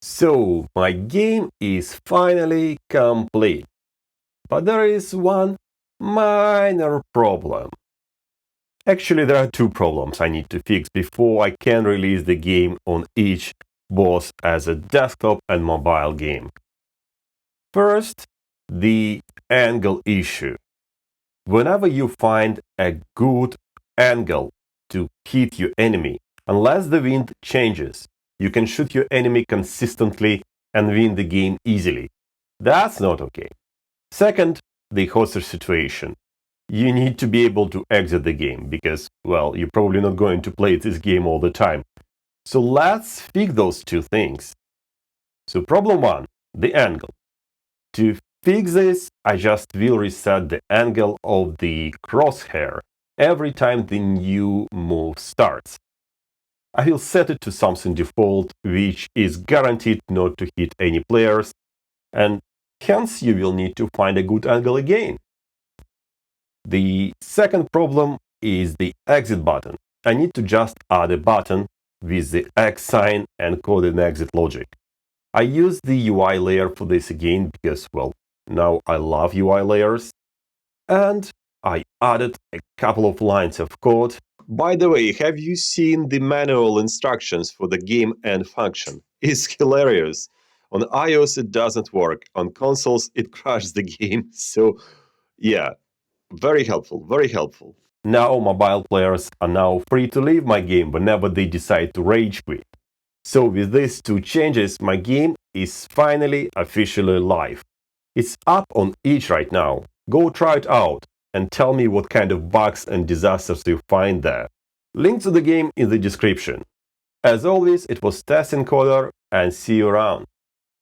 So, my game is finally complete. But there is one minor problem. Actually, there are two problems I need to fix before I can release the game on each boss as a desktop and mobile game. First, the angle issue. Whenever you find a good angle to hit your enemy, unless the wind changes, you can shoot your enemy consistently and win the game easily. That's not okay. Second, the hostage situation. You need to be able to exit the game because, well, you're probably not going to play this game all the time. So let's fix those two things. So problem one, the angle. To fix this, I just will reset the angle of the crosshair every time the new move starts. I will set it to something default, which is guaranteed not to hit any players, and hence you will need to find a good angle again. The second problem is the exit button. I need to just add a button with the X sign and code an exit logic. I use the UI layer for this again because, well, now I love UI layers. And I added a couple of lines of code. By the way, have you seen the manual instructions for the game end function? It's hilarious. On iOS it doesn't work. On consoles it crashes the game. So yeah, very helpful, very helpful. Now mobile players are now free to leave my game whenever they decide to rage quit. So with these two changes, my game is finally officially live. It's up on itch right now. Go try it out and tell me what kind of bugs and disasters you find there. Link to the game in the description. As always, it was Test Encoder, and see you around.